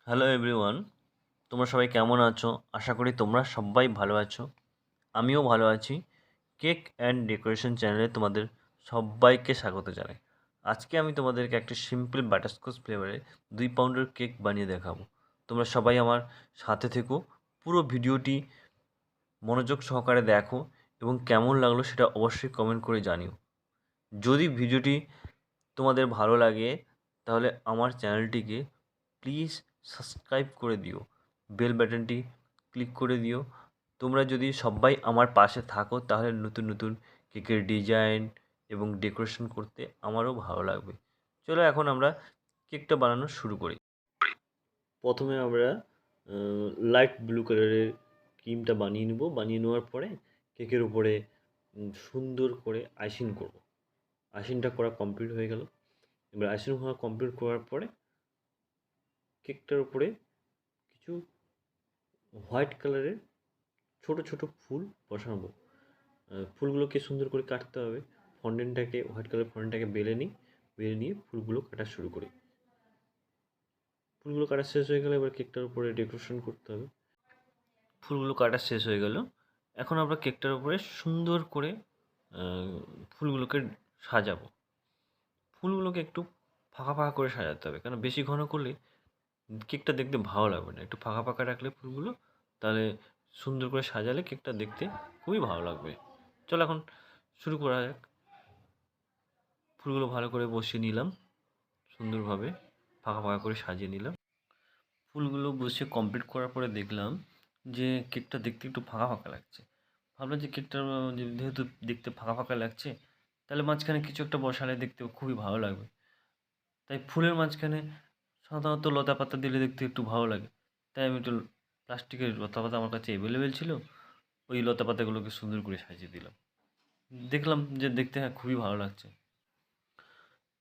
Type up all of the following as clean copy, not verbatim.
Hello everyone, তোমরা সবাই কেমন আছো? আশা করি তোমরা সবাই ভালো আছো। আমিও ভালো আছি। কেক অ্যান্ড ডেকোরেশন চ্যানেলে তোমাদের সবাইকে স্বাগত জানাই। আজকে আমি তোমাদেরকে একটা সিম্পল বাটারস্কচ ফ্লেভারে 2 পাউন্ডের কেক বানিয়ে দেখাবো। তোমরা সবাই আমার সাথে থেকো, পুরো ভিডিওটি মনোযোগ সহকারে দেখো এবং কেমন লাগলো সেটা অবশ্যই কমেন্ট করে জানিও। যদি ভিডিওটি তোমাদের ভালো লাগে তাহলে আমার চ্যানেলটিকে প্লিজ সাবস্ক্রাইব করে দিও, বেল বাটনটি ক্লিক করে দিও। তোমরা যদি সবাই আমার পাশে থাকো তাহলে নতুন নতুন কেকের ডিজাইন এবং ডেকোরেশন করতে আমারও ভালো লাগবে। চলো এখন আমরা কেকটা বানানো শুরু করি। প্রথমে আমরা লাইট ব্লু কালারের ক্রিমটা বানিয়ে নেব। বানিয়ে নেওয়ার পরে কেকের উপরে সুন্দর করে আইসিং করব। আইসিংটা করা কমপ্লিট হয়ে গেল। এবার আইসিং হওয়া কমপ্লিট করার পরে কেকটার উপরে কিছু হোয়াইট কালারের ছোট ছোট ফুল বসাবো। ফুলগুলোকে সুন্দর করে কাটতে হবে। ফন্ডেন্টটাকে হোয়াইট কালার ফন্ডেন্টটাকে বেলে নিয়ে ফুলগুলো কাটা শুরু করি। ফুলগুলো কাটা শেষ হয়ে গেলে এবার কেকটার উপরে ডেকোরেশন করতে হবে। ফুলগুলো কাটা শেষ হয়ে গেল। এখন আমরা কেকটার উপরে সুন্দর করে ফুলগুলোকে সাজাবো। ফুলগুলোকে একটু ফাঁকা ফাঁকা করে সাজাতে হবে, কারণ বেশি ঘন করলে কেকটা দেখতে ভালো লাগবে না। একটু ফাঁকা ফাঁকা রাখলে ফুলগুলো, তাহলে সুন্দর করে সাজালে কেকটা দেখতে খুবই ভালো লাগবে। চলো এখন শুরু করা যাক। ফুলগুলো ভালো করে বসিয়ে নিলাম, সুন্দরভাবে ফাঁকা ফাঁকা করে সাজিয়ে নিলাম। ফুলগুলো বসিয়ে কমপ্লিট করার পরে দেখলাম যে কেকটা দেখতে একটু ফাঁকা ফাঁকা লাগছে। ভাবলাম যে কেকটা যেহেতু দেখতে ফাঁকা ফাঁকা লাগছে, তাহলে মাঝখানে কিছু একটা বসালে দেখতে খুবই ভালো লাগবে। তাই ফুলের মাঝখানে সাধারণত লতা পাতা দিলে দেখতে একটু ভালো লাগে। তাই আমি একটু প্লাস্টিকের লতা পাতা আমার কাছে অ্যাভেলেবেল ছিল, ওই লতা পাতাগুলোকে সুন্দর করে সাজিয়ে দিলাম। দেখলাম যে দেখতে হ্যাঁ খুবই ভালো লাগছে।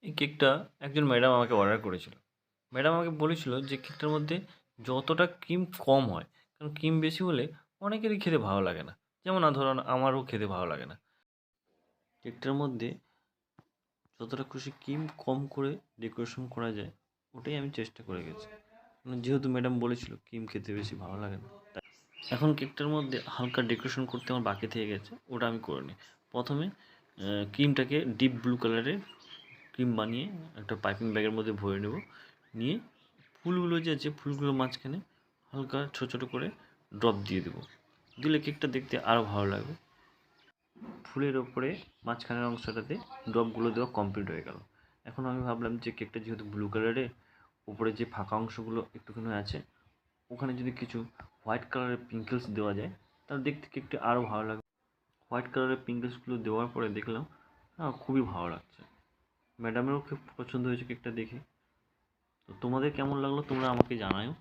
এই কেকটা একজন ম্যাডাম আমাকে অর্ডার করেছিল। ম্যাডাম আমাকে বলেছিল যে কেকটার মধ্যে যতটা ক্রিম কম হয়, কারণ ক্রিম বেশি হলে অনেকেরই খেতে ভালো লাগে না। যেমন ধরুন আমারও খেতে ভালো লাগে না। কেকটার মধ্যে যতটা খুশি ক্রিম কম করে ডেকোরেশন করা যায়, ওটাই আমি চেষ্টা করে গেছি। যেহেতু ম্যাডাম বলেছিল ক্রিম খেতে বেশি ভালো লাগে না, তাই এখন কেকটার মধ্যে হালকা ডেকোরেশন করতে আমার বাকি থেকে গেছে, ওটা আমি করে নিই। প্রথমে ক্রিমটাকে ডিপ ব্লু কালারের ক্রিম বানিয়ে একটা পাইপিং ব্যাগের মধ্যে ভরে নেব। নিয়ে ফুলগুলো যে আছে ফুলগুলোর মাঝখানে হালকা ছোটো ছোটো করে ড্রপ দিয়ে দেবো। দিলে কেকটা দেখতে আরও ভালো লাগবে। ফুলের ওপরে মাঝখানের অংশটাতে ড্রপগুলো দেওয়া কমপ্লিট হয়ে গেল। এখন আমি ভাবলাম যে কেকটা যেহেতু ব্লু কালারের, উপরে যে ফাঁকা অংশগুলো একটুখানি আছে ওখানে যদি কিছু হোয়াইট কালারের পিঙ্কেলস দেওয়া যায় তাহলে দেখতে কেকটা আরও ভালো লাগবে। হোয়াইট কালারের পিঙ্কেলসগুলো দেওয়ার পরে দেখলাম হ্যাঁ খুবই ভালো লাগছে। ম্যাডামেরও খুব পছন্দ হয়েছে কেকটা দেখে। তো তোমাদের কেমন লাগলো তোমরা আমাকে জানাও।